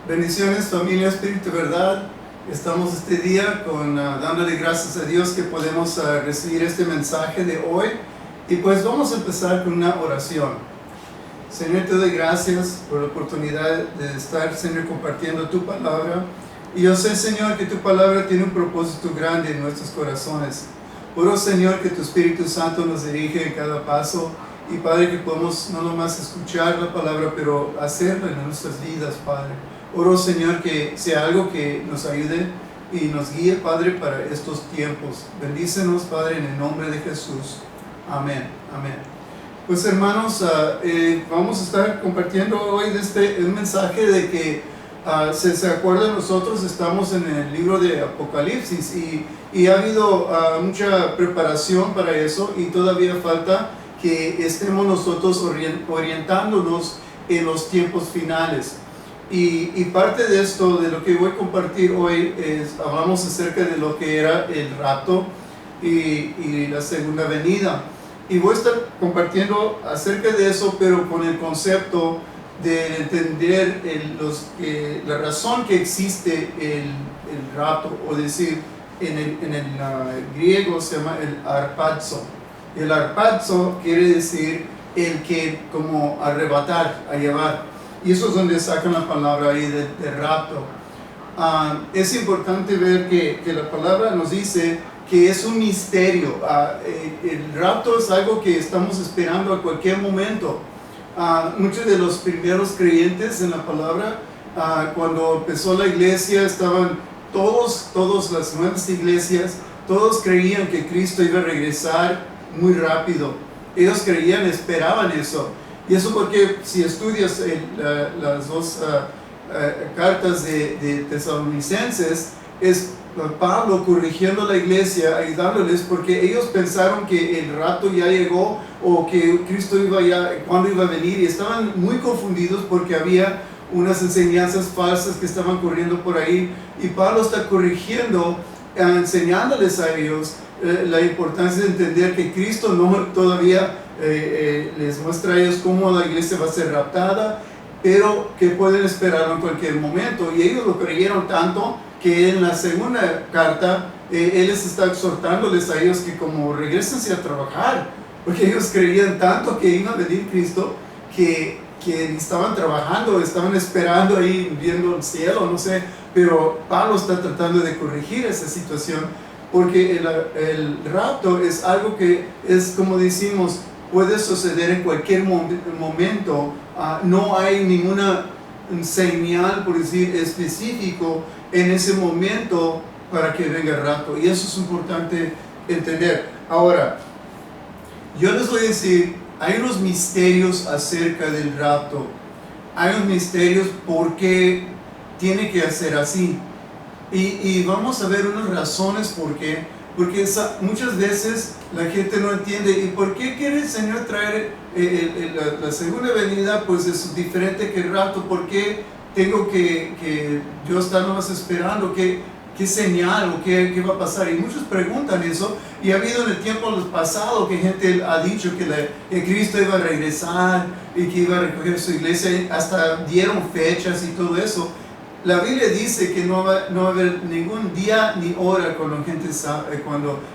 Bendiciones, familia Espíritu Verdad. Estamos este día dándole gracias a Dios que podemos recibir este mensaje de hoy. Y pues vamos a empezar con una oración. Señor, te doy gracias por la oportunidad de estar, Señor, compartiendo tu palabra. Y yo sé, Señor, que tu palabra tiene un propósito grande en nuestros corazones. Oro, Señor, que tu Espíritu Santo nos dirige en cada paso. Y Padre, que podamos no nomás escuchar la palabra, pero hacerla en nuestras vidas, Padre. Oro, Señor, que sea algo que nos ayude y nos guíe, Padre, para estos tiempos. Bendícenos, Padre, en el nombre de Jesús. Amén. Amén. Pues, hermanos, vamos a estar compartiendo hoy un mensaje de que se acuerdan, nosotros estamos en el libro de Apocalipsis y ha habido mucha preparación para eso y todavía falta que estemos nosotros orientándonos en los tiempos finales. Y parte de esto, de lo que voy a compartir hoy, hablamos acerca de lo que era el rapto y la segunda venida. Y voy a estar compartiendo acerca de eso, pero con el concepto de entender la razón que existe el rapto, o decir, en el griego se llama el arpazo. El arpazo quiere decir el que, como arrebatar, a llevar. Y eso es donde sacan la palabra ahí de rapto. Es importante ver que la palabra nos dice que es un misterio. El rapto es algo que estamos esperando a cualquier momento. Muchos de los primeros creyentes en la palabra, cuando empezó la iglesia, estaban todas las nuevas iglesias, todos creían que Cristo iba a regresar muy rápido. Ellos creían, esperaban eso. Y eso porque si estudias las dos cartas de Tesalonicenses, es Pablo corrigiendo a la iglesia, ayudándoles, porque ellos pensaron que el rapto ya llegó o que Cristo cuándo iba a venir, y estaban muy confundidos porque había unas enseñanzas falsas que estaban corriendo por ahí, y Pablo está corrigiendo, enseñándoles a ellos la importancia de entender que Cristo todavía les muestra a ellos cómo la iglesia va a ser raptada, pero que pueden esperarlo en cualquier momento. Y ellos lo creyeron tanto que en la segunda carta él les está exhortándoles a ellos que como regresense a trabajar, porque ellos creían tanto que iba a venir Cristo que estaban trabajando, estaban esperando ahí, viendo el cielo, no sé. Pero Pablo está tratando de corregir esa situación, porque el rapto es algo que es, como decimos, puede suceder en cualquier momento. No hay ninguna señal, por decir, específico en ese momento para que venga el rapto. Y eso es importante entender. Ahora, yo les voy a decir, hay unos misterios acerca del rapto. Hay unos misterios por qué tiene que ser así. Y vamos a ver unas razones por qué. Porque muchas veces la gente no entiende. ¿Y por qué quiere el Señor traer la segunda venida? Pues es diferente que el rapto. ¿Por qué tengo que yo estar nomás esperando? ¿Qué señal o qué va a pasar? Y muchos preguntan eso. Y ha habido en el tiempo pasado que gente ha dicho que Cristo iba a regresar y que iba a recoger su iglesia. Hasta dieron fechas y todo eso. La Biblia dice que no va a haber ningún día ni hora cuando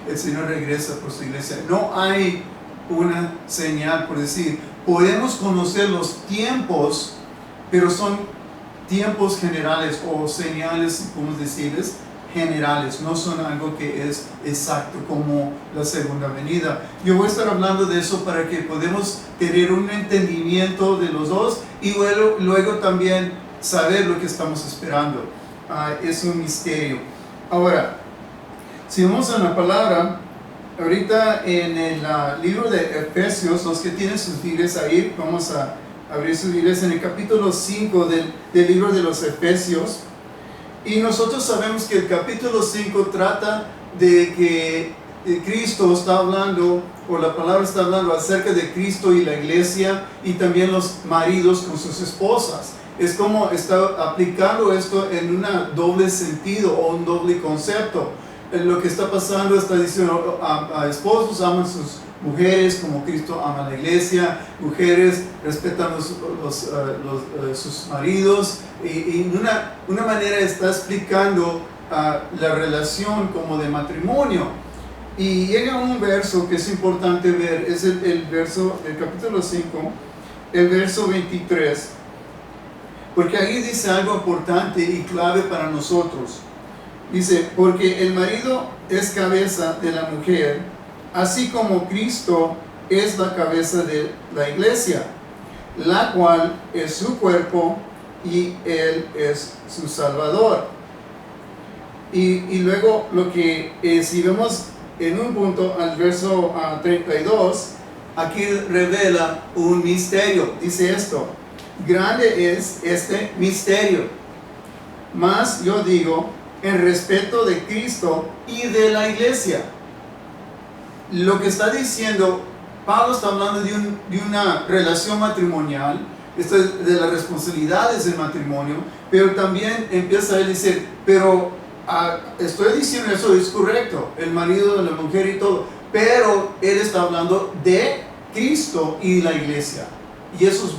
el Señor regresa por su iglesia. No hay una señal, por decir. Podemos conocer los tiempos, pero son tiempos generales o señales, podemos decirles, generales. No son algo que es exacto como la segunda venida. Yo voy a estar hablando de eso para que podamos tener un entendimiento de los dos y luego también saber lo que estamos esperando. Es un misterio. Ahora, si vamos a la palabra, ahorita en el libro de Efesios, los que tienen sus Biblias ahí, vamos a abrir sus Biblias en el capítulo 5 del libro de los Efesios. Y nosotros sabemos que el capítulo 5 trata de que Cristo está hablando, o la palabra está hablando acerca de Cristo y la iglesia, y también los maridos con sus esposas. Es como está aplicando esto en un doble sentido o un doble concepto. lo que está pasando está diciendo a esposos aman sus mujeres como Cristo ama la iglesia, mujeres respetan sus maridos, y una manera está explicando la relación como de matrimonio. Y llega un verso que es importante ver, es el verso del capítulo 5, el verso 23, porque ahí dice algo importante y clave para nosotros. Dice, porque el marido es cabeza de la mujer, así como Cristo es la cabeza de la iglesia, la cual es su cuerpo y Él es su Salvador. Y luego lo que si vemos en un punto al verso 32, aquí revela un misterio. Dice esto: grande es este misterio, mas yo digo en respeto de Cristo y de la iglesia. Lo que está diciendo, Pablo está hablando de una relación matrimonial, esto es de las responsabilidades del matrimonio, pero también empieza a decir, pero estoy diciendo eso es correcto, el marido de la mujer y todo, pero él está hablando de Cristo y la iglesia. Y eso es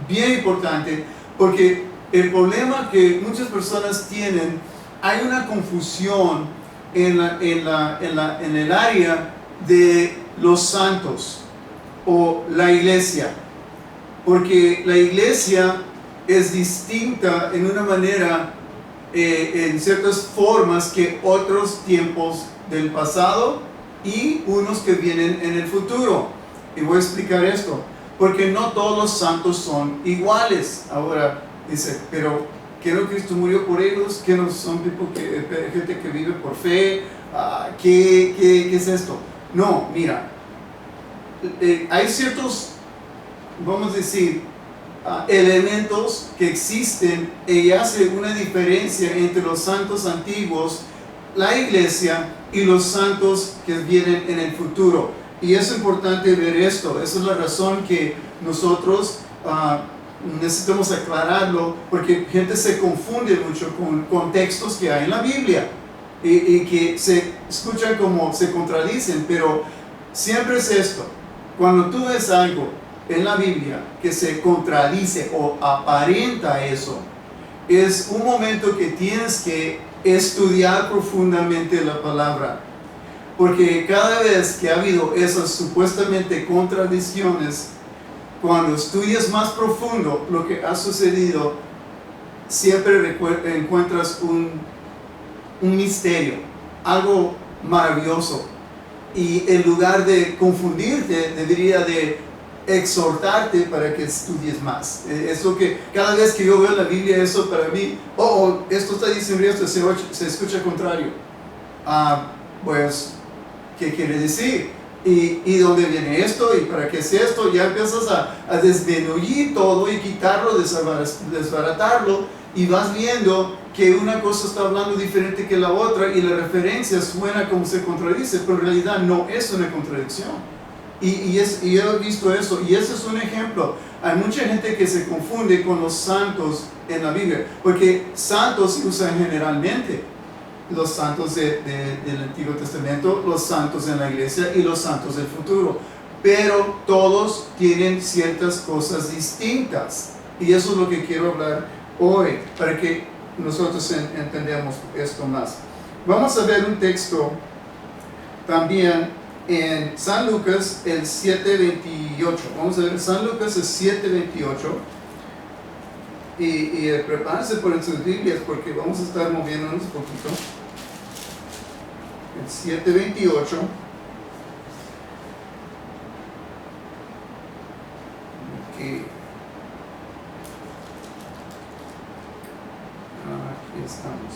bien importante, porque el problema que muchas personas tienen, hay una confusión en el área de los santos o la iglesia, porque la iglesia es distinta en una manera, en ciertas formas, que otros tiempos del pasado y unos que vienen en el futuro. Y voy a explicar esto, porque no todos los santos son iguales. Ahora dice, pero ¿que no Cristo murió por ellos? ¿Que no son gente que vive por fe? ¿Qué es esto? No, mira, hay ciertos, vamos a decir, elementos que existen y hace una diferencia entre los santos antiguos, la iglesia, y los santos que vienen en el futuro. Y es importante ver esto. Esa es la razón que nosotros necesitamos aclararlo, porque gente se confunde mucho con textos que hay en la Biblia y que se escuchan como se contradicen, pero siempre es esto: cuando tú ves algo en la Biblia que se contradice o aparenta eso, es un momento que tienes que estudiar profundamente la palabra, porque cada vez que ha habido esas supuestamente contradicciones, cuando estudias más profundo lo que ha sucedido, siempre encuentras un misterio, algo maravilloso, y en lugar de confundirte, debería de exhortarte para que estudies más. Eso que cada vez que yo veo la Biblia, eso para mí, esto está diciendo esto, se escucha contrario. Pues, ¿qué quiere decir? ¿Y dónde viene esto? ¿Y para qué es esto? Ya empiezas a desmenuzar todo y quitarlo, desbaratarlo, y vas viendo que una cosa está hablando diferente que la otra, y la referencia suena como se contradice, pero en realidad no es una contradicción. Y yo he visto eso, y ese es un ejemplo. Hay mucha gente que se confunde con los santos en la Biblia, porque santos se usan generalmente. Los santos del Antiguo Testamento, los santos en la iglesia y los santos del futuro. Pero todos tienen ciertas cosas distintas. Y eso es lo que quiero hablar hoy, para que nosotros entendamos esto más. Vamos a ver un texto también en San Lucas, el 7:28. Vamos a ver San Lucas, el 7:28. Y prepárense por sus Biblias, porque vamos a estar moviéndonos un poquito. El 7:28. Aquí estamos.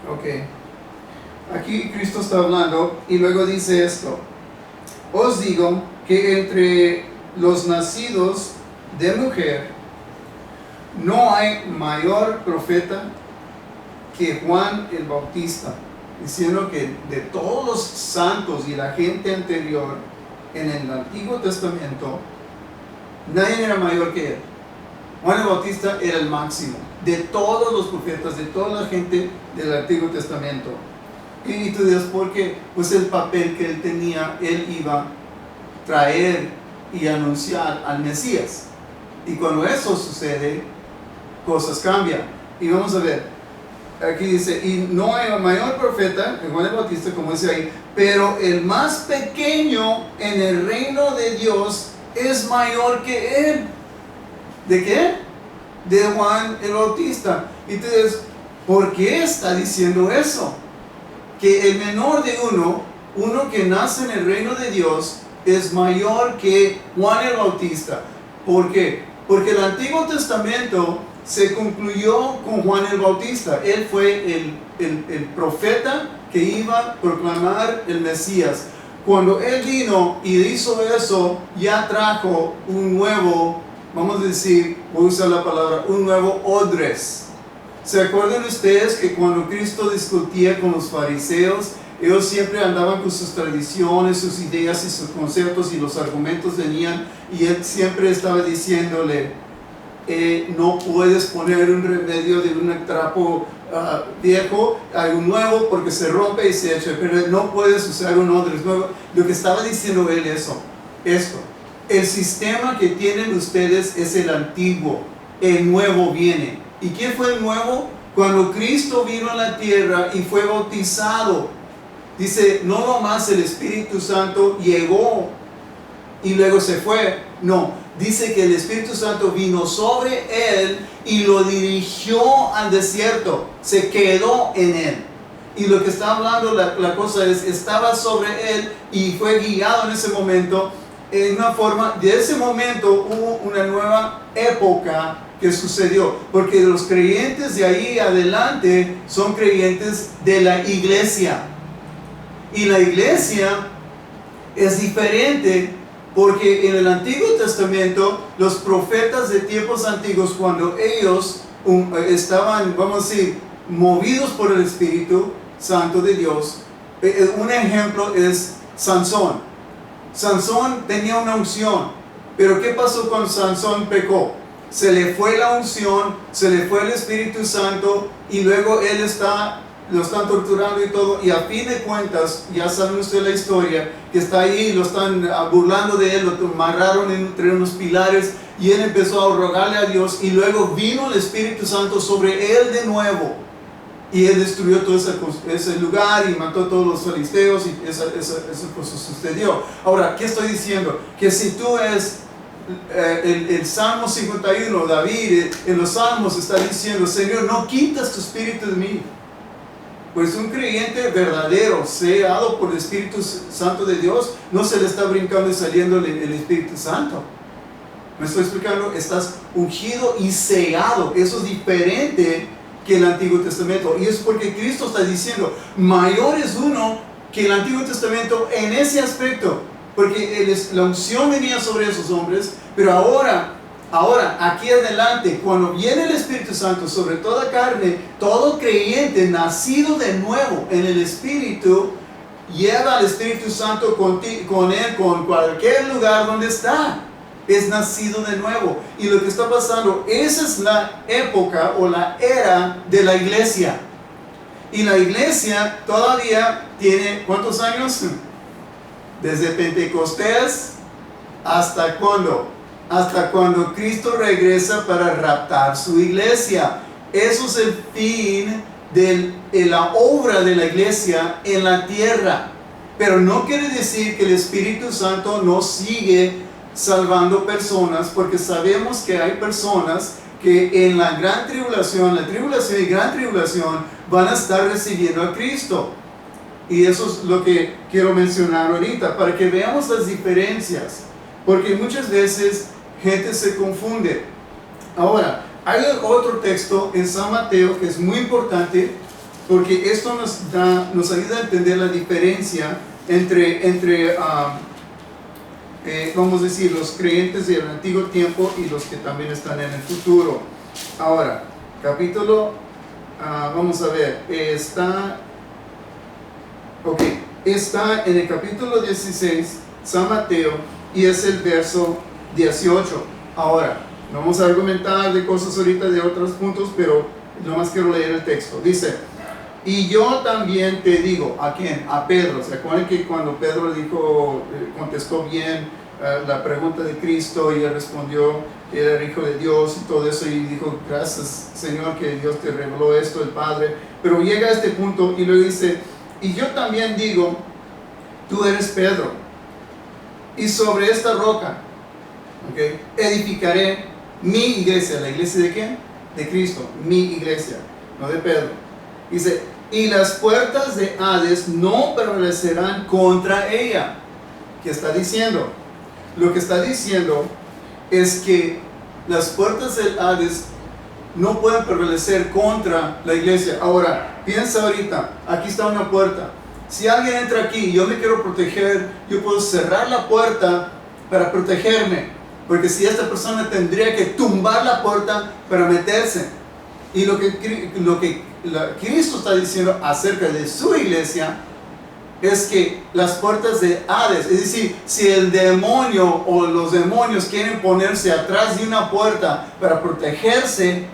Ok, aquí Cristo está hablando y luego dice esto: os digo que entre los nacidos de mujer no hay mayor profeta que Juan el Bautista, diciendo que de todos los santos y la gente anterior en el Antiguo Testamento, nadie era mayor que él. Juan el Bautista era el máximo de todos los profetas, de toda la gente del Antiguo Testamento. Y tú dirás, ¿por qué? Pues el papel que él tenía, él iba a traer y anunciar al Mesías. Y cuando eso sucede, cosas cambian. Y vamos a ver, aquí dice, y no hay mayor profeta que Juan el Bautista, como dice ahí, pero el más pequeño en el reino de Dios es mayor que él. ¿De qué? De Juan el Bautista. Y tú dices, ¿por qué está diciendo eso? Que el menor de uno que nace en el reino de Dios, es mayor que Juan el Bautista. ¿Por qué? Porque el Antiguo Testamento se concluyó con Juan el Bautista. Él fue el profeta que iba a proclamar el Mesías. Cuando él vino y hizo eso, ya trajo un nuevo, vamos a decir, voy a usar la palabra, un nuevo odres. ¿Se acuerdan ustedes que cuando Cristo discutía con los fariseos, ellos siempre andaban con sus tradiciones, sus ideas y sus conceptos y los argumentos venían, y él siempre estaba diciéndole, no puedes poner un remedio de un trapo viejo a un nuevo porque se rompe y se echa, pero no puedes usar un odres nuevo. Lo que estaba diciendo él esto, el sistema que tienen ustedes es el antiguo, el nuevo viene. ¿Y quién fue el nuevo? Cuando Cristo vino a la tierra y fue bautizado. Dice, no nomás el Espíritu Santo llegó y luego se fue. No, dice que el Espíritu Santo vino sobre él y lo dirigió al desierto. Se quedó en él. Y lo que está hablando la cosa es, estaba sobre él y fue guiado en ese momento. En una forma, de ese momento hubo una nueva época que sucedió, porque los creyentes de ahí adelante son creyentes de la iglesia, y la iglesia es diferente, porque en el Antiguo Testamento los profetas de tiempos antiguos, cuando ellos estaban, vamos a decir, movidos por el Espíritu Santo de Dios, un ejemplo es Sansón. Sansón tenía una unción, pero ¿qué pasó cuando Sansón pecó? Se le fue la unción, se le fue el Espíritu Santo, y luego lo están torturando y todo, y a fin de cuentas, ya saben ustedes la historia, que está ahí, lo están burlando de él, lo amarraron entre unos pilares, y él empezó a rogarle a Dios, y luego vino el Espíritu Santo sobre él de nuevo, y él destruyó todo ese lugar, y mató a todos los filisteos, y esa cosa sucedió. Ahora, ¿qué estoy diciendo? Que si tú el Salmo 51, David en los Salmos está diciendo, Señor, no quitas tu espíritu de mí. Pues un creyente verdadero, sellado por el Espíritu Santo de Dios, no se le está brincando y saliendo el Espíritu Santo. ¿Me estoy explicando? Estás ungido y sellado. Eso es diferente que el Antiguo Testamento. Y es porque Cristo está diciendo, mayor es uno que el Antiguo Testamento en ese aspecto. Porque la unción venía sobre esos hombres, pero ahora, aquí adelante, cuando viene el Espíritu Santo sobre toda carne, todo creyente nacido de nuevo en el Espíritu, lleva al Espíritu Santo con él, con cualquier lugar donde está. Es nacido de nuevo. Y lo que está pasando, esa es la época o la era de la iglesia. Y la iglesia todavía tiene, ¿cuántos años? Desde Pentecostés hasta ¿cuándo? Hasta cuando Cristo regresa para raptar su iglesia. Eso es el fin de la obra de la iglesia en la tierra. Pero no quiere decir que el Espíritu Santo no sigue salvando personas, porque sabemos que hay personas que en la gran tribulación, la tribulación y gran tribulación, van a estar recibiendo a Cristo. Y eso es lo que quiero mencionar ahorita, para que veamos las diferencias, porque muchas veces gente se confunde. Ahora, hay otro texto en San Mateo que es muy importante, porque esto nos ayuda a entender la diferencia entre vamos a decir, los creyentes del antiguo tiempo y los que también están en el futuro. Ahora, capítulo vamos a ver, está en el capítulo 16, San Mateo, y es el verso 18. Ahora, no vamos a argumentar de cosas ahorita de otros puntos, pero nomás quiero leer el texto. Dice, y yo también te digo, ¿a quién? A Pedro. ¿Se acuerdan que cuando Pedro dijo, contestó bien la pregunta de Cristo y él respondió, era el Hijo de Dios y todo eso, y dijo, gracias Señor que Dios te reveló esto, el Padre? Pero llega a este punto y luego dice, y yo también digo, tú eres Pedro, y sobre esta roca, edificaré mi iglesia. ¿La iglesia de quién? De Cristo, mi iglesia, no de Pedro. Dice, y las puertas de Hades no prevalecerán contra ella. ¿Qué está diciendo? Lo que está diciendo es que las puertas del Hades no pueden prevalecer contra la iglesia. Ahora, piensa ahorita, aquí está una puerta. Si alguien entra aquí y yo me quiero proteger, yo puedo cerrar la puerta para protegerme, porque si esta persona tendría que tumbar la puerta para meterse. Y lo que Cristo está diciendo acerca de su iglesia es que las puertas de Hades, es decir, si el demonio o los demonios quieren ponerse atrás de una puerta para protegerse,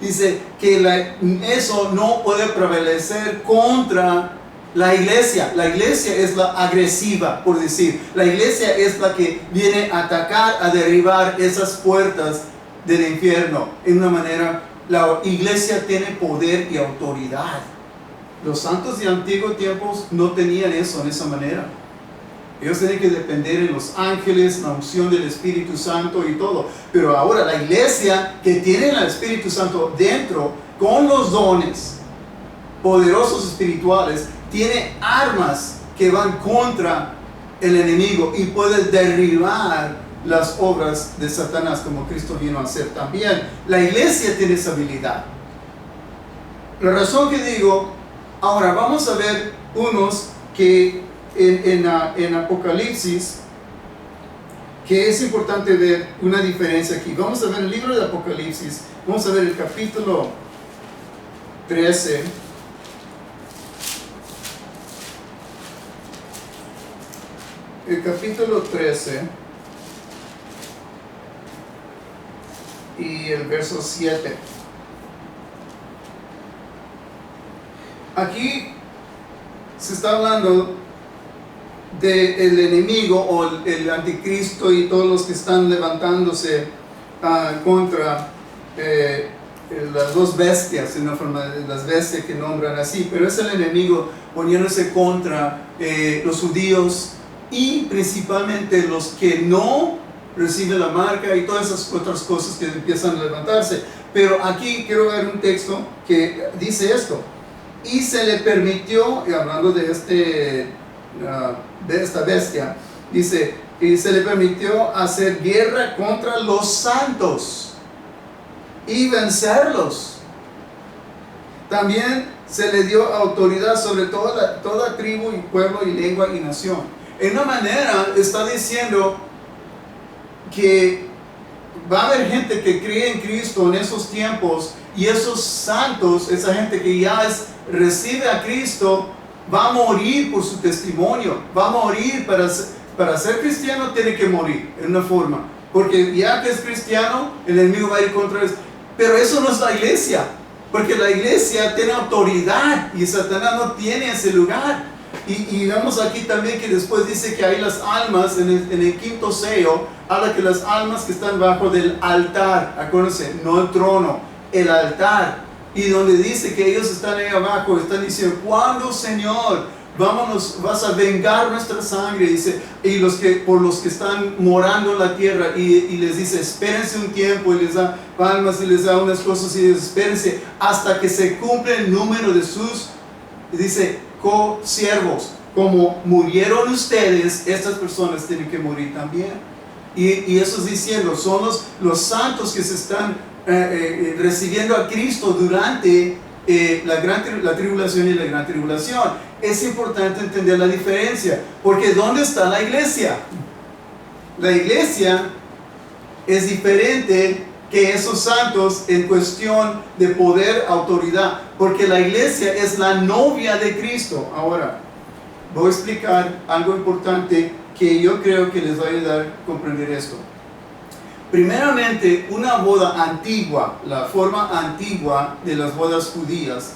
dice que eso no puede prevalecer contra la iglesia. La iglesia es la agresiva, por decir. La iglesia es la que viene a atacar, a derribar esas puertas del infierno. En una manera, la iglesia tiene poder y autoridad. Los santos de antiguos tiempos no tenían eso en esa manera. Ellos tienen que depender de los ángeles, la unción del Espíritu Santo y todo. Pero ahora la iglesia que tiene el Espíritu Santo dentro, con los dones poderosos espirituales, tiene armas que van contra el enemigo y puede derribar las obras de Satanás, como Cristo vino a hacer también. La iglesia tiene esa habilidad. La razón que digo, ahora vamos a ver unos que en Apocalipsis, que es importante ver una diferencia aquí. Vamos a ver el libro de Apocalipsis, vamos a ver el capítulo 13. El capítulo 13 y el verso 7. Aquí se está hablando del enemigo o el anticristo y todos los que están levantándose contra las dos bestias, en una forma de las bestias que nombran así, pero es el enemigo poniéndose contra los judíos y principalmente los que no reciben la marca y todas esas otras cosas que empiezan a levantarse. Pero aquí quiero ver un texto que dice esto: y se le permitió, y hablando de esta bestia, dice, y se le permitió hacer guerra contra los santos y vencerlos. También se le dio autoridad sobre toda tribu y pueblo y lengua y nación. En una manera está diciendo que va a haber gente que cree en Cristo en esos tiempos, y esos santos, esa gente que ya recibe a Cristo, va a morir por su testimonio, va a morir para ser cristiano. Tiene que morir en una forma, porque ya que es cristiano, el enemigo va a ir contra él. Pero eso no es la iglesia, porque la iglesia tiene autoridad y Satanás no tiene ese lugar. Y vemos aquí también que después dice que hay las almas, en el quinto sello, habla que las almas que están bajo del altar, acuérdense, no el trono, el altar, y donde dice que ellos están ahí abajo, están diciendo, ¿cuándo, Señor? Vas a vengar nuestra sangre, dice, y por los que están morando en la tierra, y les dice, espérense un tiempo, y les da palmas y les da unas cosas, y les espérense hasta que se cumple el número de sus, dice, co-siervos. Como murieron ustedes, estas personas tienen que morir también. Y eso es diciendo, son los santos que se están recibiendo a Cristo durante la tribulación y la gran tribulación. Es importante entender la diferencia, porque ¿dónde está la iglesia? La iglesia es diferente que esos santos en cuestión de poder, autoridad, porque la iglesia es la novia de Cristo. Ahora, voy a explicar algo importante que yo creo que les va a ayudar a comprender esto. Primeramente, una boda antigua, la forma antigua de las bodas judías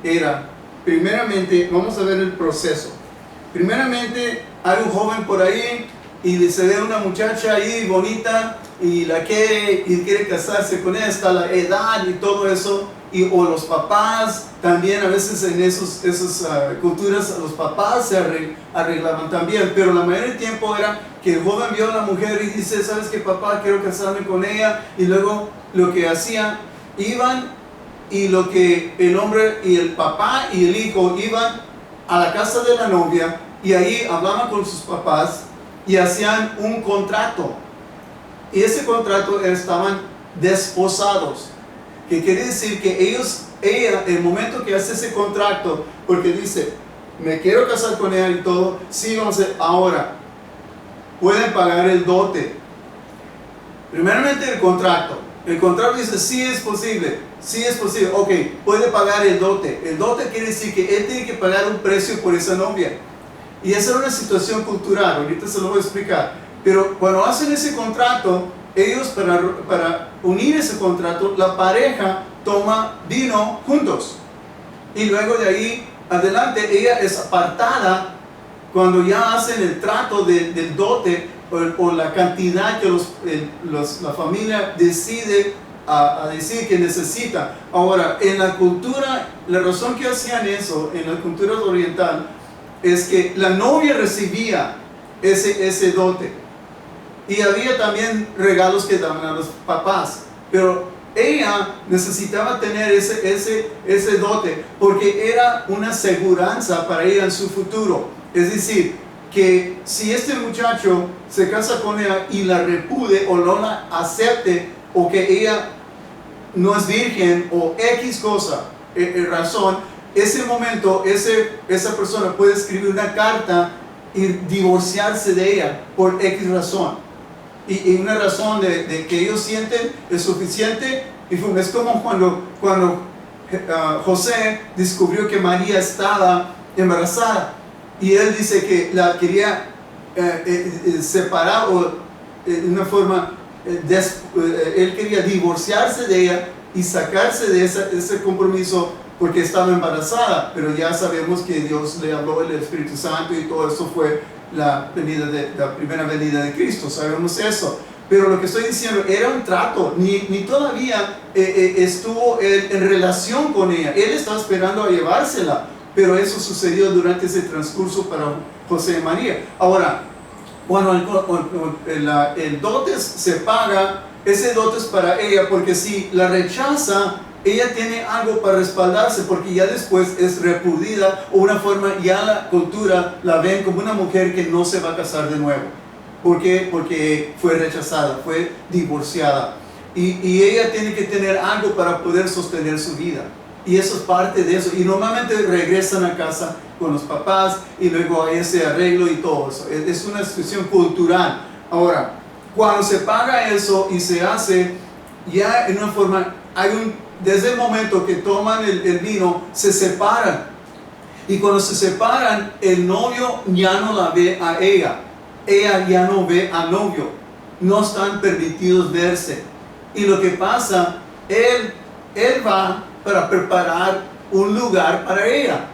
era, primeramente, vamos a ver el proceso. Primeramente, hay un joven por ahí y se ve una muchacha ahí bonita y la quiere casarse con ella, está la edad y todo eso, o los papás también, a veces en esas culturas los papás se arreglaban también, pero la mayoría del tiempo era que el joven vio a la mujer y dice, ¿sabes qué, papá? Quiero casarme con ella. Y luego lo que hacían, iban, y lo que el hombre y el papá y el hijo iban a la casa de la novia y ahí hablaban con sus papás y hacían un contrato. Y ese contrato estaban desposados, que quiere decir que ella, el momento que hace ese contrato, porque dice, me quiero casar con ella y todo, sí, vamos a hacer, ahora, pueden pagar el dote. Primeramente el contrato. El contrato dice, sí es posible, ok, puede pagar el dote. El dote quiere decir que él tiene que pagar un precio por esa novia. Y esa era una situación cultural, ahorita se lo voy a explicar. Pero cuando hacen ese contrato, ellos para unir ese contrato, la pareja toma vino juntos. Y luego de ahí adelante, ella es apartada cuando ya hacen el trato del dote o la cantidad que la familia decide a decir que necesita. Ahora, en la cultura, la razón que hacían eso, en la cultura oriental, es que la novia recibía ese dote. Y había también regalos que daban a los papás. Pero ella necesitaba tener ese dote porque era una aseguranza para ella en su futuro. Es decir, que si este muchacho se casa con ella y la repude o no la acepte, o que ella no es virgen o X cosa, razón, ese momento, esa persona puede escribir una carta y divorciarse de ella por X razón. Y una razón de que ellos sienten es suficiente. Y es como cuando José descubrió que María estaba embarazada. Y él dice que la quería separar o de una forma, él quería divorciarse de ella y sacarse de ese compromiso porque estaba embarazada. Pero ya sabemos que Dios le habló, el Espíritu Santo, y todo eso fue la primera venida de Cristo, sabemos eso. Pero lo que estoy diciendo, era un trato, ni todavía estuvo en relación con ella. Él estaba esperando a llevársela, pero eso sucedió durante ese transcurso para José y María. Ahora, cuando el dote se paga, ese dote es para ella, porque si la rechaza, ella tiene algo para respaldarse, porque ya después es repudida, o una forma, ya la cultura la ven como una mujer que no se va a casar de nuevo. ¿Por qué? Porque fue rechazada, fue divorciada. Y ella tiene que tener algo para poder sostener su vida. Y eso es parte de eso. Y normalmente regresan a casa con los papás y luego hay ese arreglo y todo eso. Es una situación cultural. Ahora, cuando se paga eso y se hace, ya en una forma, desde el momento que toman el vino, se separan. Y cuando se separan, el novio ya no la ve a ella. Ella ya no ve al novio. No están permitidos verse. Y lo que pasa, él va para preparar un lugar para ella.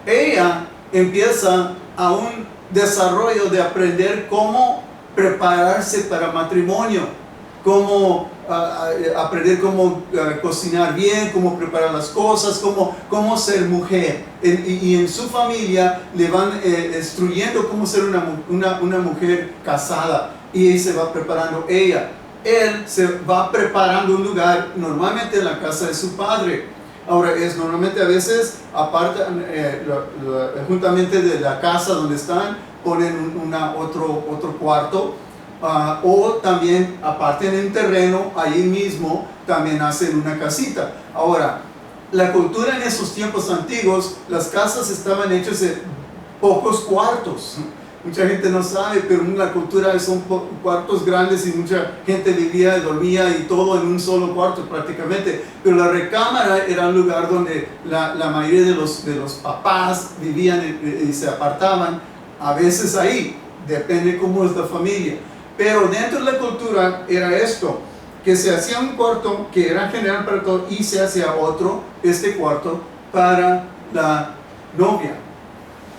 Ella empieza a un desarrollo de aprender cómo prepararse para matrimonio, cómo aprender cómo cocinar bien, cómo preparar las cosas, cómo ser mujer. Y en su familia le van instruyendo cómo ser una mujer casada. Y ahí se va preparando ella. Él se va preparando un lugar, normalmente en la casa de su padre. Ahora, normalmente a veces, aparte, juntamente de la casa donde están, ponen otro cuarto. O también, aparte en el terreno, ahí mismo, también hacen una casita. Ahora, la cultura en esos tiempos antiguos, las casas estaban hechas de pocos cuartos. Mucha gente no sabe, pero en la cultura son cuartos grandes y mucha gente vivía y dormía y todo en un solo cuarto prácticamente. Pero la recámara era un lugar donde la mayoría de los papás vivían y se apartaban, a veces ahí, depende cómo es la familia. Pero dentro de la cultura era esto, que se hacía un cuarto que era general para todo y se hacía otro, este cuarto, para la novia,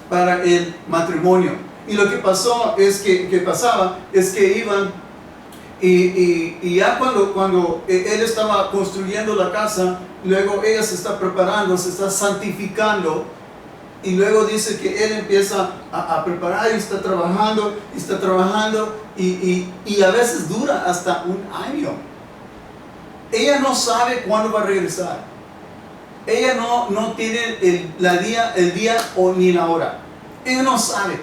para el matrimonio. Y lo que pasó es que iban y ya cuando él estaba construyendo la casa, luego ella se está preparando, se está santificando, y luego dice que él empieza a preparar y está trabajando y a veces dura hasta un año. Ella no sabe cuándo va a regresar. Ella no tiene el día o ni la hora. Ella no sabe.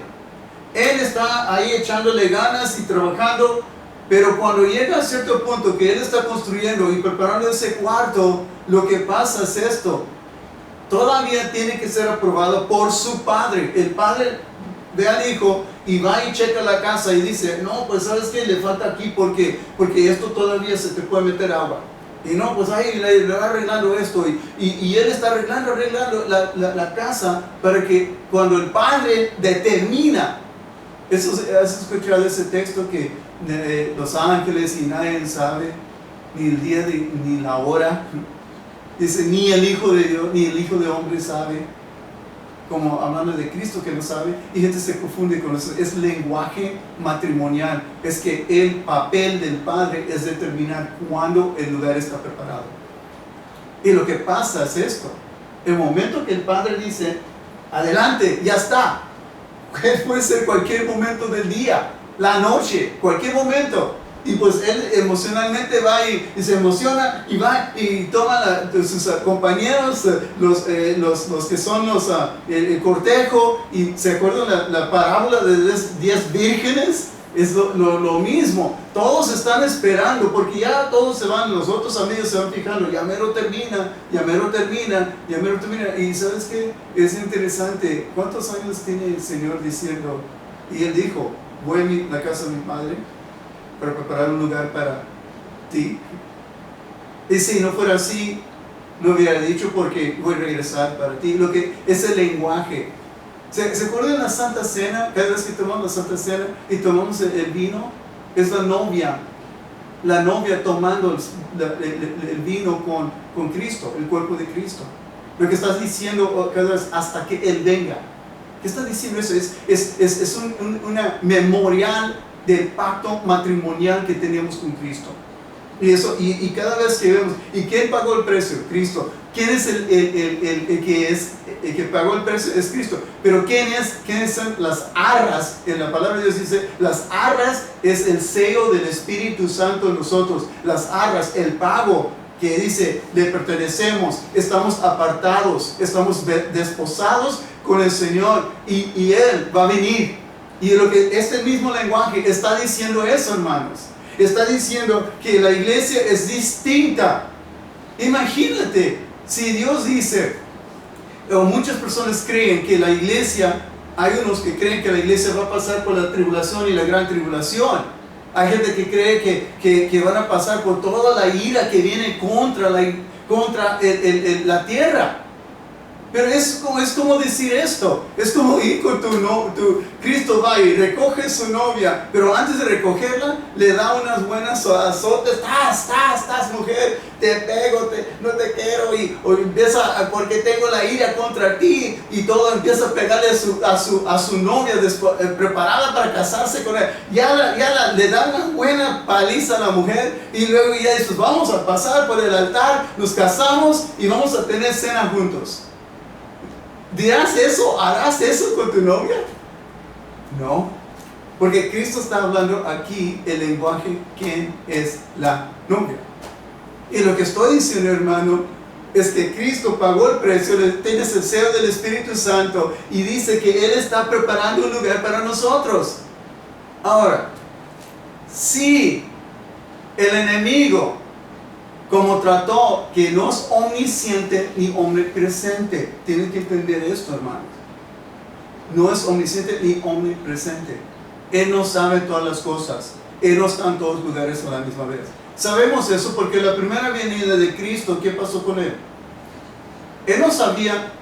Él está ahí echándole ganas y trabajando, pero cuando llega a cierto punto que él está construyendo y preparando ese cuarto, lo que pasa es esto. Todavía tiene que ser aprobado por su padre. El padre ve al hijo y va y checa la casa y dice, no, pues sabes que le falta aquí porque esto todavía se te puede meter agua. Y no, pues ahí le va arreglando esto y él está arreglando la casa para que cuando el padre determina. ¿Has escuchado ese texto que los ángeles y nadie sabe ni el día ni la hora? Dice, ni el Hijo de Dios, ni el Hijo de Hombre sabe, como hablando de Cristo que no sabe, y gente se confunde con eso. Es lenguaje matrimonial, es que el papel del padre es determinar cuándo el lugar está preparado. Y lo que pasa es esto, el momento que el padre dice, adelante, ya está, puede ser cualquier momento del día, la noche, cualquier momento. Y pues él emocionalmente va y se emociona y va y toma sus compañeros, los que son el cortejo, y se acuerdan la parábola de 10 vírgenes. Es lo mismo, todos están esperando porque ya todos se van, los otros amigos se van fijando, ya mero termina, y ¿sabes qué? Es interesante, ¿cuántos años tiene el Señor diciendo? Y Él dijo, voy a la casa de mi padre para preparar un lugar para ti. Y si no fuera así, no hubiera dicho porque voy a regresar para ti. Lo que es el lenguaje. ¿Se acuerdan de la Santa Cena? Cada vez que tomamos la Santa Cena y tomamos el vino, es la novia tomando el vino con Cristo, el cuerpo de Cristo. Lo que estás diciendo cada vez hasta que Él venga. ¿Qué está diciendo eso? Es una memorial del pacto matrimonial que teníamos con Cristo. Y cada vez que vemos, ¿y quién pagó el precio? Cristo. ¿Quién es el que pagó el precio? Es Cristo. Pero ¿quiénes son las arras? En la palabra de Dios dice, las arras es el sello del Espíritu Santo en nosotros. Las arras, el pago que dice, le pertenecemos, estamos apartados, estamos desposados con el Señor y Él va a venir. Y lo que este mismo lenguaje está diciendo eso, hermanos. Está diciendo que la iglesia es distinta. Imagínate, si Dios dice, o muchas personas creen que la iglesia, hay unos que creen que la iglesia va a pasar por la tribulación y la gran tribulación. Hay gente que cree que van a pasar por toda la ira que viene contra la tierra. Pero es como decir esto, es como ir con Cristo va y recoge su novia, pero antes de recogerla, le da unas buenas azotes, estás mujer, te pego, no te quiero, o empieza, porque tengo la ira contra ti, y todo empieza a pegarle a su novia preparada para casarse con él, le da una buena paliza a la mujer, y luego ya dices, vamos a pasar por el altar, nos casamos, y vamos a tener cena juntos. ¿Dirás eso? ¿Harás eso con tu novia? No, porque Cristo está hablando aquí el lenguaje, ¿quién es la novia? Y lo que estoy diciendo, hermano, es que Cristo pagó el precio, tienes el sello del Espíritu Santo y dice que Él está preparando un lugar para nosotros. Ahora, si el enemigo, como trató, que no es omnisciente ni omnipresente, tienen que entender esto, hermanos. no es omnisciente ni omnipresente. Él no sabe todas las cosas. Él no está en todos lugares a la misma vez. Sabemos eso porque la primera venida de Cristo, ¿qué pasó con él? Él no sabía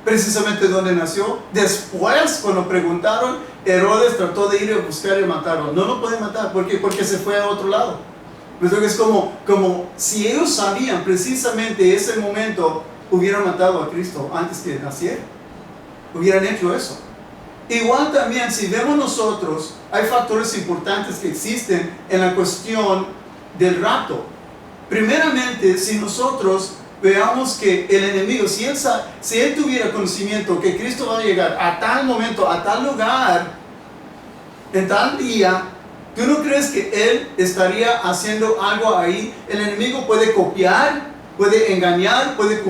precisamente dónde nació. Después, cuando preguntaron, Herodes trató de ir a buscar y matarlo. No lo puede matar. ¿Por qué? Porque se fue a otro lado. Entonces es como si ellos sabían precisamente ese momento, hubieran matado a Cristo antes que naciera. Hubieran hecho eso. Igual también, si vemos nosotros, hay factores importantes que existen en la cuestión del rapto. Primeramente, si nosotros veamos que el enemigo, si él tuviera conocimiento que Cristo va a llegar a tal momento, a tal lugar, en tal día, ¿tú no crees que él estaría haciendo algo ahí? El enemigo puede copiar, puede engañar, puede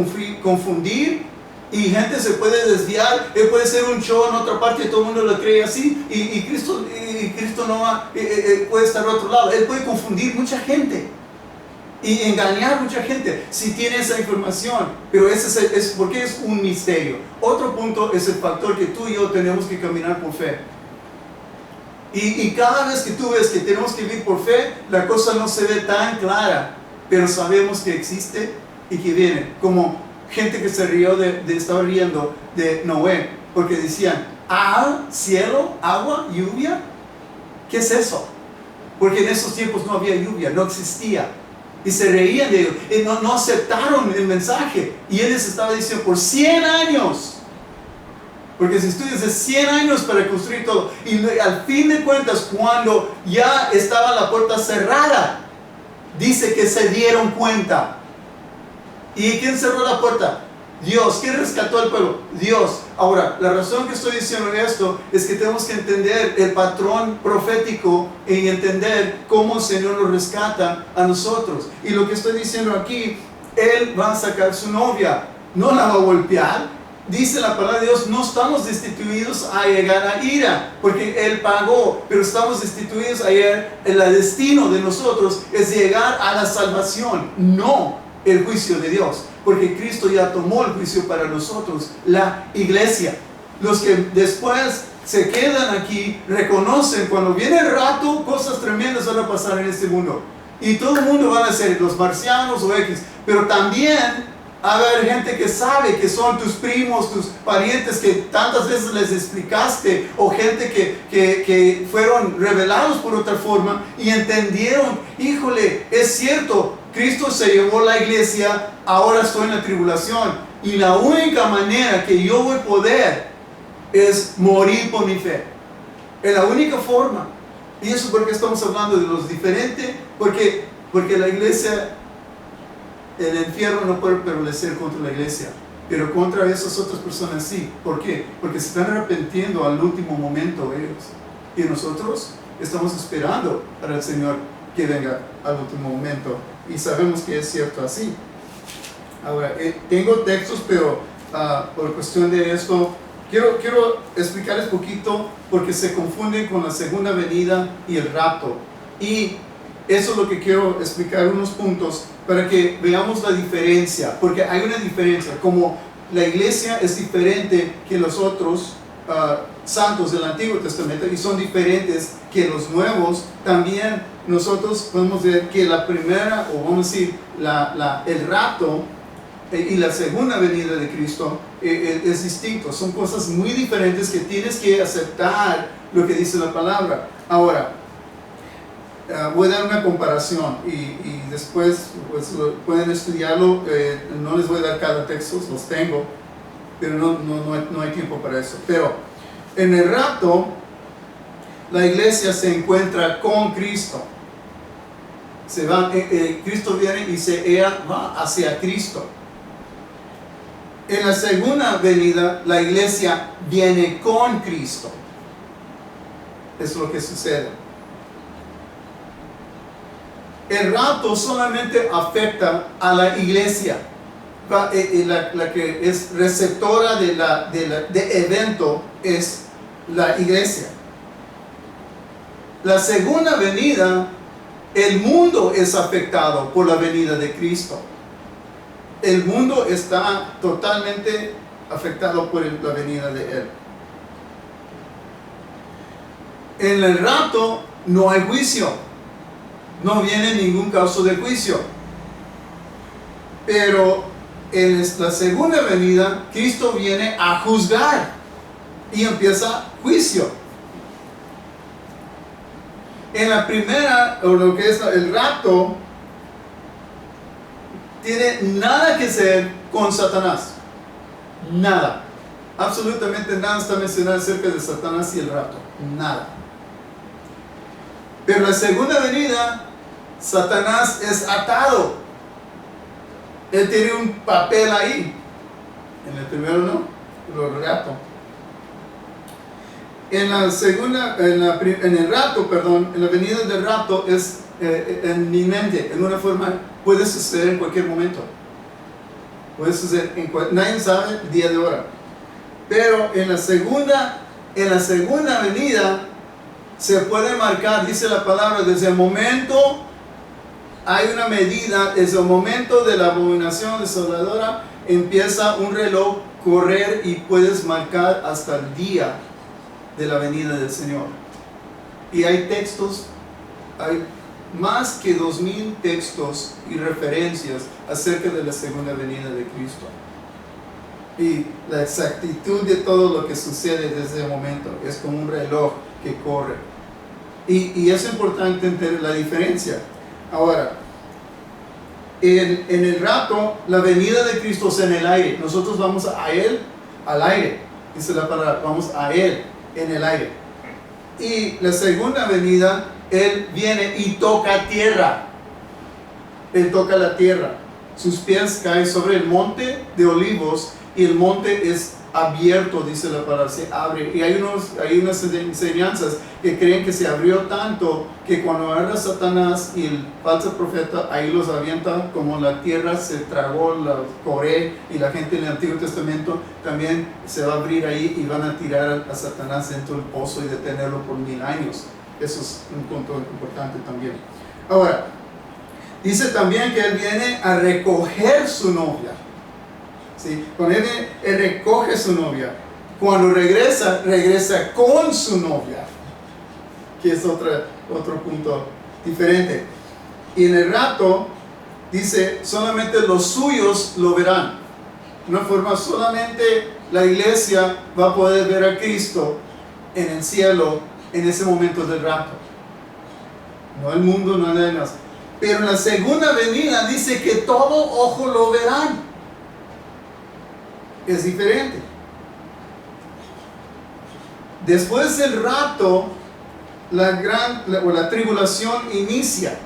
confundir, y gente se puede desviar. Él puede ser un show en otra parte y todo el mundo lo cree así, y Cristo no va, puede estar al otro lado. Él puede confundir mucha gente y engañar mucha gente si tiene esa información, pero ese es porque es un misterio. Otro punto es el factor que tú y yo tenemos que caminar por fe. Y cada vez que tú ves que tenemos que vivir por fe, la cosa no se ve tan clara, pero sabemos que existe y que viene. Como gente que se rió estaba riendo de Noé, porque decían, cielo, agua, lluvia. ¿Qué es eso? Porque en esos tiempos no había lluvia, no existía. Y se reían de ellos, y no aceptaron el mensaje. Y él les estaba diciendo, por 100 años. Porque si estudias de 100 años para construir todo. Y al fin de cuentas, cuando ya estaba la puerta cerrada, dice que se dieron cuenta. ¿Y quién cerró la puerta? Dios. ¿Quién rescató al pueblo? Dios. Ahora, la razón que estoy diciendo esto es que tenemos que entender el patrón profético y entender cómo el Señor nos rescata a nosotros. Y lo que estoy diciendo aquí, Él va a sacar su novia, no la va a golpear. Dice la palabra de Dios, no estamos destituidos a llegar a ira, porque Él pagó, pero estamos destituidos a llegar, el destino de nosotros es llegar a la salvación, no el juicio de Dios, porque Cristo ya tomó el juicio para nosotros, la iglesia. Los que después se quedan aquí reconocen cuando viene el rato, cosas tremendas van a pasar en este mundo, y todo el mundo van a ser los marcianos o X, pero también va a haber gente que sabe que son tus primos, tus parientes que tantas veces les explicaste, o gente que fueron revelados por otra forma y entendieron, híjole, es cierto, Cristo se llevó la iglesia, ahora estoy en la tribulación, y la única manera que yo voy a poder es morir por mi fe. Es la única forma. Y eso porque estamos hablando de los diferentes, porque la iglesia, el infierno no puede prevalecer contra la iglesia, pero contra esas otras personas sí. ¿Por qué? Porque se están arrepintiendo al último momento ellos, y nosotros estamos esperando para el Señor que venga al último momento, y sabemos que es cierto así. Ahora, tengo textos, pero por cuestión de esto quiero explicarles poquito, porque se confunden con la segunda venida y el rapto, y eso es lo que quiero explicar, unos puntos para que veamos la diferencia, porque hay una diferencia. Como la iglesia es diferente que los otros santos del Antiguo Testamento, y son diferentes que los nuevos, también nosotros podemos ver que la primera, o vamos a decir, el rapto y la segunda venida de Cristo es distinto. Son cosas muy diferentes que tienes que aceptar lo que dice la palabra. Ahora, voy a dar una comparación y después pues, pueden estudiarlo. No les voy a dar cada texto, los tengo, pero no hay tiempo para eso. Pero en el rapto, la iglesia se encuentra con Cristo. Cristo viene y ella va hacia Cristo. En la segunda venida, la iglesia viene con Cristo. Es lo que sucede. El rapto solamente afecta a la iglesia, la que es receptora de evento es la iglesia. La segunda venida, el mundo es afectado por la venida de Cristo. El mundo está totalmente afectado por la venida de Él. En el rapto no hay juicio, no viene ningún caso de juicio. Pero en la segunda venida, Cristo viene a juzgar y empieza juicio. En la primera, o lo que es el rapto, tiene nada que ver con Satanás. Nada. Absolutamente nada está mencionado acerca de Satanás y el rapto. Nada. Pero en la segunda venida, Satanás es atado. Él tiene un papel ahí. En el primero no, lo rapto. En la segunda, en el rapto, perdón, en la venida del rapto es inminente, en una forma, puede suceder en cualquier momento. Puede suceder, nadie sabe el día de hora. Pero en la segunda venida se puede marcar, dice la palabra, desde el momento, hay una medida, desde el momento de la abominación desoladora, empieza un reloj correr y puedes marcar hasta el día de la venida del Señor. Y hay textos, hay más que 2000 textos y referencias acerca de la segunda venida de Cristo. Y la exactitud de todo lo que sucede desde el momento es como un reloj que corre. Y es importante entender la diferencia. Ahora, en el rapto, la venida de Cristo es en el aire. Nosotros vamos a Él al aire. Dice la palabra, vamos a Él en el aire. Y la segunda venida, Él viene y toca tierra. Él toca la tierra. Sus pies caen sobre el monte de Olivos y el monte es abierto, dice la palabra, se abre. Y hay unas enseñanzas que creen que se abrió tanto que cuando agarra Satanás y el falso profeta, ahí los avienta, como la tierra se tragó la Coré, y la gente en el Antiguo Testamento también se va a abrir ahí y van a tirar a Satanás dentro del pozo y detenerlo por 1000 años. Eso es un punto importante también. Ahora, dice también que Él viene a recoger su novia. ¿Sí? Cuando Él recoge su novia. Cuando regresa con su novia. Que es otro punto diferente. Y en el rapto, dice, solamente los suyos lo verán. De una forma, solamente la iglesia va a poder ver a Cristo en el cielo en ese momento del rapto. No el mundo, no nada más. Pero en la segunda venida dice que todo ojo lo verán. Es diferente. Después del rapto, la tribulación inicia.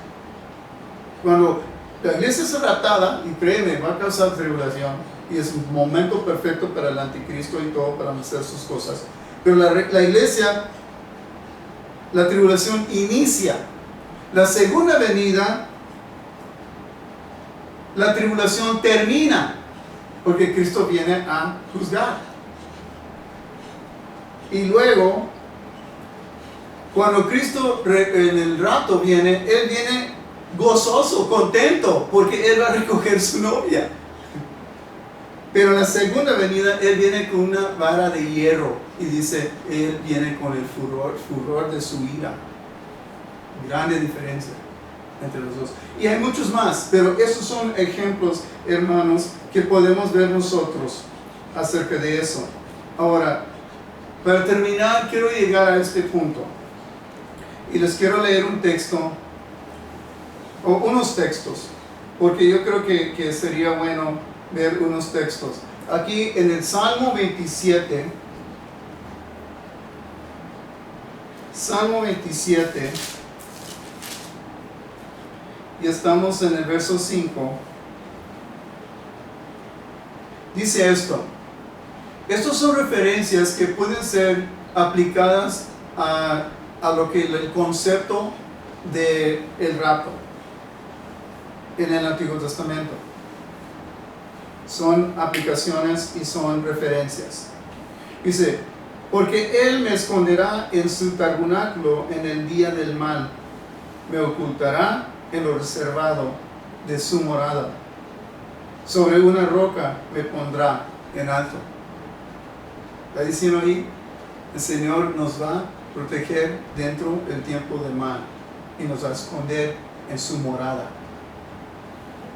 Cuando la iglesia es raptada, y créeme, va a causar tribulación, y es un momento perfecto para el anticristo y todo para hacer sus cosas. Pero la iglesia, la tribulación inicia. La segunda venida, la tribulación termina, porque Cristo viene a juzgar. Y luego, cuando Cristo en el rapto viene, Él viene gozoso, contento, porque Él va a recoger su novia. Pero en la segunda venida, Él viene con una vara de hierro, y dice, Él viene con el furor de su ira. Grande diferencia entre los dos. Y hay muchos más, pero esos son ejemplos, hermanos, que podemos ver nosotros acerca de eso. Ahora, para terminar, quiero llegar a este punto. Y les quiero leer un texto, o unos textos, porque yo creo que sería bueno ver unos textos. Aquí en el Salmo 27, Salmo 27, y estamos en el verso 5, dice esto. Estas son referencias que pueden ser aplicadas a lo que el concepto del rapto en el Antiguo Testamento. Son aplicaciones y son referencias. Dice, porque Él me esconderá en su tabernáculo en el día del mal, me ocultará en lo reservado de su morada. Sobre una roca me pondrá en alto. Está diciendo ahí, el Señor nos va proteger dentro del tiempo de mal y nos va a esconder en su morada.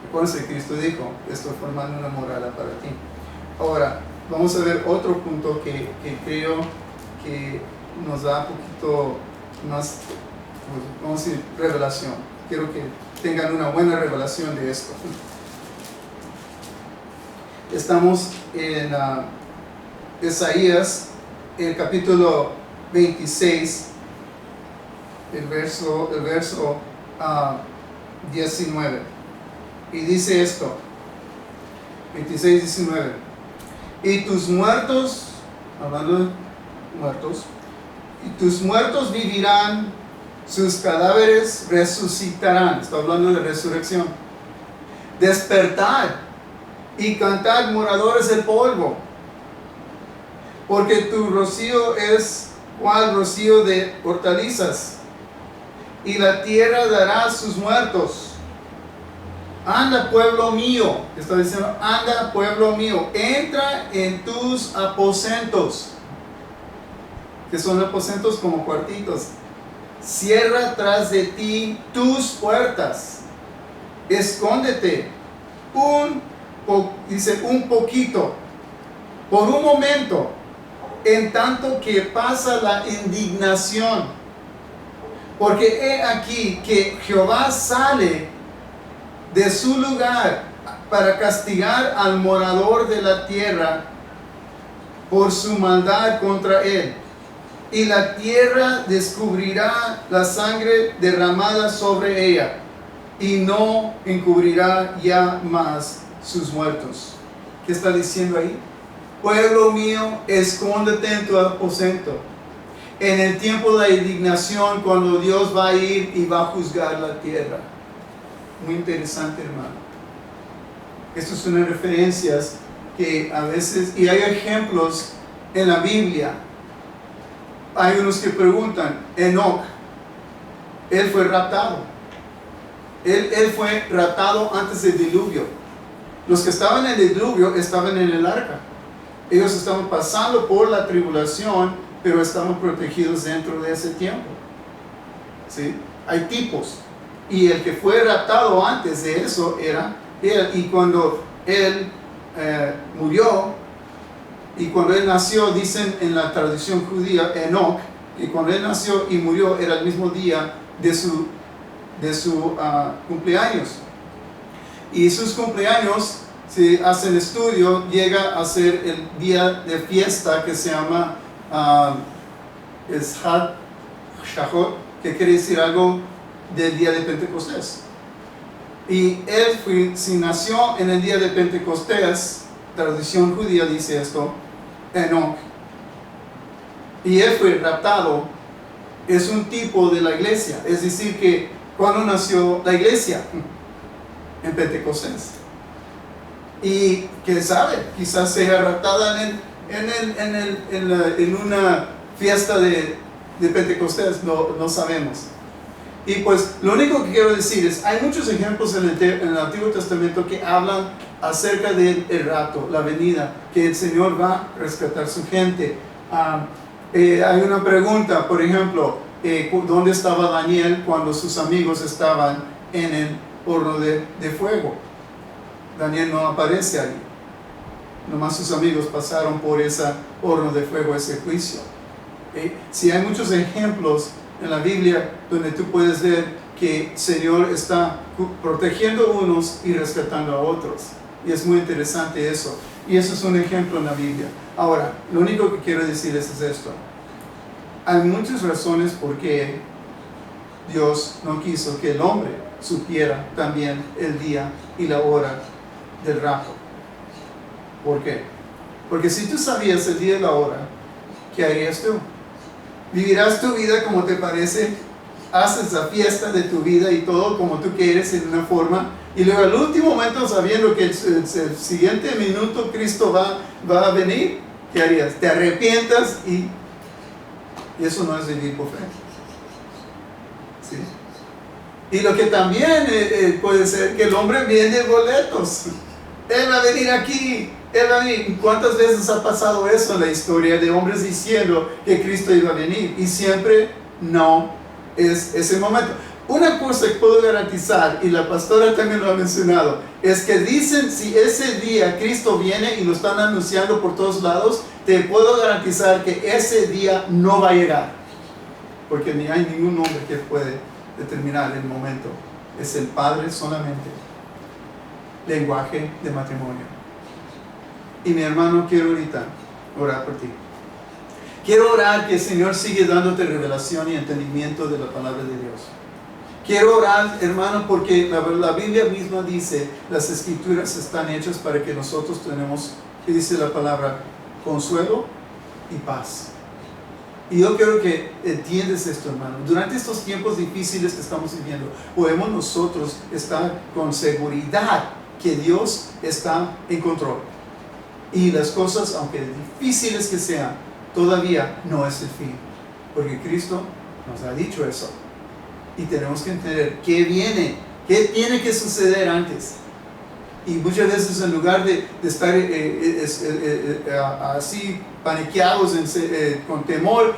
Recuerden que Cristo dijo, estoy formando una morada para ti. Ahora, vamos a ver otro punto que creo que nos da un poquito más, pues, vamos a decir, revelación. Quiero que tengan una buena revelación de esto. Estamos en Isaías, el capítulo 26, el verso 19. Y dice esto, 26, 19. Y tus muertos, hablando de muertos, y tus muertos vivirán, sus cadáveres resucitarán. Está hablando de resurrección. Despertad y cantad, moradores del polvo, porque tu rocío es cual rocío de hortalizas, y la tierra dará sus muertos. Anda, pueblo mío, está diciendo, anda, pueblo mío, entra en tus aposentos, que son aposentos como cuartitos. Cierra tras de ti tus puertas, escóndete un poquito, por un momento, en tanto que pasa la indignación, porque he aquí que Jehová sale de su lugar para castigar al morador de la tierra por su maldad contra él. Y la tierra descubrirá la sangre derramada sobre ella, y no encubrirá ya más sus muertos. ¿Qué está diciendo ahí? Pueblo mío, escóndete en tu aposento. En el tiempo de la indignación, cuando Dios va a ir y va a juzgar la tierra. Muy interesante, hermano. Estas son referencias que a veces, y hay ejemplos en la Biblia. Hay unos que preguntan, Enoc, él fue raptado. Él fue raptado antes del diluvio. Los que estaban en el diluvio estaban en el arca. Ellos estaban pasando por la tribulación, pero estaban protegidos dentro de ese tiempo. ¿Sí? Hay tipos. Y el que fue raptado antes de eso era él. Y cuando él murió, y cuando él nació, dicen en la tradición judía, Enoc, y cuando él nació y murió era el mismo día de su cumpleaños. Y sus cumpleaños, si hacen estudio, llega a ser el día de fiesta que se llama Eshad Shahot, que quiere decir algo del día de Pentecostés. Y él si nació en el día de Pentecostés, tradición judía dice esto, Enoc, y él fue raptado, es un tipo de la iglesia. Es decir, que cuando nació la iglesia en Pentecostés, y que sabe, quizás sea raptada en una fiesta de Pentecostés, no sabemos. Y pues lo único que quiero decir es, hay muchos ejemplos en el Antiguo Testamento que hablan acerca del rapto, la venida, que el Señor va a rescatar su gente. Hay una pregunta, por ejemplo, ¿dónde estaba Daniel cuando sus amigos estaban en el horno de fuego? Daniel no aparece ahí. Nomás sus amigos pasaron por ese horno de fuego, ese juicio. Si hay muchos ejemplos en la Biblia donde tú puedes ver que el Señor está protegiendo a unos y rescatando a otros. Y es muy interesante eso. Y eso es un ejemplo en la Biblia. Ahora, lo único que quiero decirles es esto. Hay muchas razones por qué Dios no quiso que el hombre supiera también el día y la hora del rapto. ¿Por qué? Porque si tú sabías el día y la hora, ¿qué harías tú? ¿Vivirás tu vida como te parece? ¿Haces la fiesta de tu vida y todo como tú quieres en una forma? Y luego al último momento, sabiendo que el siguiente minuto Cristo va a venir, ¿qué harías? Te arrepientas y eso no es vivir por fe. ¿Sí? Y lo que también puede ser que el hombre vende boletos. Él va a venir aquí Él va a venir. ¿Cuántas veces ha pasado eso en la historia de hombres diciendo que Cristo iba a venir? Y siempre no es ese momento. Una cosa que puedo garantizar, y la pastora también lo ha mencionado, es que dicen si ese día Cristo viene y lo están anunciando por todos lados, te puedo garantizar que ese día no va a llegar. Porque ni hay ningún hombre que puede determinar el momento. Es el Padre solamente. Lenguaje de matrimonio. Y mi hermano, quiero ahorita orar por ti. Quiero orar que el Señor siga dándote revelación y entendimiento de la palabra de Dios. Quiero orar, hermano, porque la Biblia misma dice, las Escrituras están hechas para que nosotros tenemos, que dice la palabra, consuelo y paz. Y yo quiero que entiendas esto, hermano. Durante estos tiempos difíciles que estamos viviendo, podemos nosotros estar con seguridad que Dios está en control. Y las cosas, aunque difíciles que sean, todavía no es el fin. Porque Cristo nos ha dicho eso. Y tenemos que entender qué viene, qué tiene que suceder antes. Y muchas veces en lugar de estar así paniqueados con temor,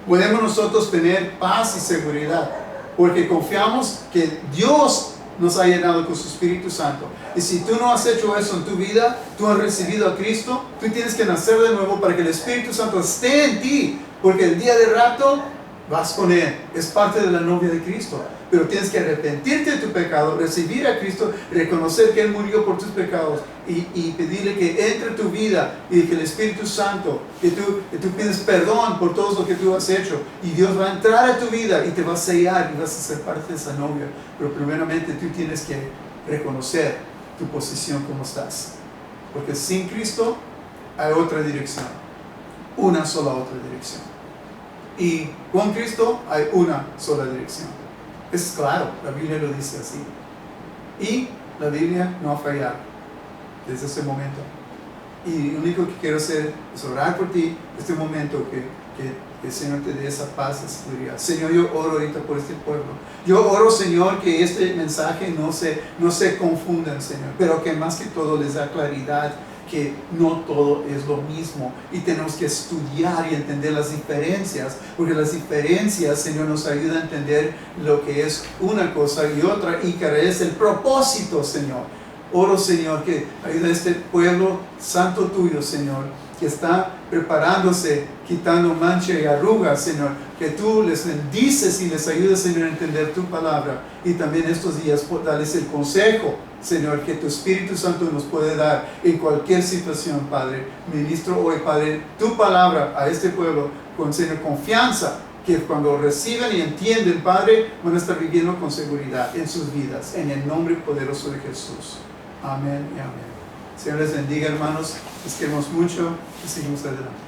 podemos nosotros tener paz y seguridad. Porque confiamos que Dios nos ha llenado con su Espíritu Santo. Y si tú no has hecho eso en tu vida, tú has recibido a Cristo, tú tienes que nacer de nuevo para que el Espíritu Santo esté en ti. Porque el día de rapto vas con Él, es parte de la novia de Cristo. Pero tienes que arrepentirte de tu pecado, recibir a Cristo, reconocer que Él murió por tus pecados y pedirle que entre en tu vida y que el Espíritu Santo, que tú pides perdón por todo lo que tú has hecho. Y Dios va a entrar a tu vida y te va a sellar y vas a ser parte de esa novia. Pero primeramente tú tienes que reconocer tu posición como estás. Porque sin Cristo hay otra dirección, una sola otra dirección. Y con Cristo hay una sola dirección. Es claro, la Biblia lo dice así. Y la Biblia no ha fallado desde ese momento. Y lo único que quiero hacer es orar por ti, este momento que el Señor te dé esa paz, esa seguridad. Señor, yo oro ahorita por este pueblo. Yo oro, Señor, que este mensaje no se confundan, Señor, pero que más que todo les da claridad, que no todo es lo mismo y tenemos que estudiar y entender las diferencias, porque las diferencias, Señor, nos ayudan a entender lo que es una cosa y otra y que es el propósito, Señor. Oro, Señor, que ayude a este pueblo santo tuyo, Señor, que está preparándose, quitando mancha y arrugas, Señor, que tú les bendices y les ayudes, Señor, a entender tu palabra. Y también estos días, darles el consejo, Señor, que tu Espíritu Santo nos puede dar en cualquier situación, Padre. Ministro hoy, Padre, tu palabra a este pueblo con, Señor, confianza, que cuando reciben y entienden, Padre, van a estar viviendo con seguridad en sus vidas, en el nombre poderoso de Jesús. Amén y amén. Señor les bendiga, hermanos. Les queremos mucho y seguimos adelante.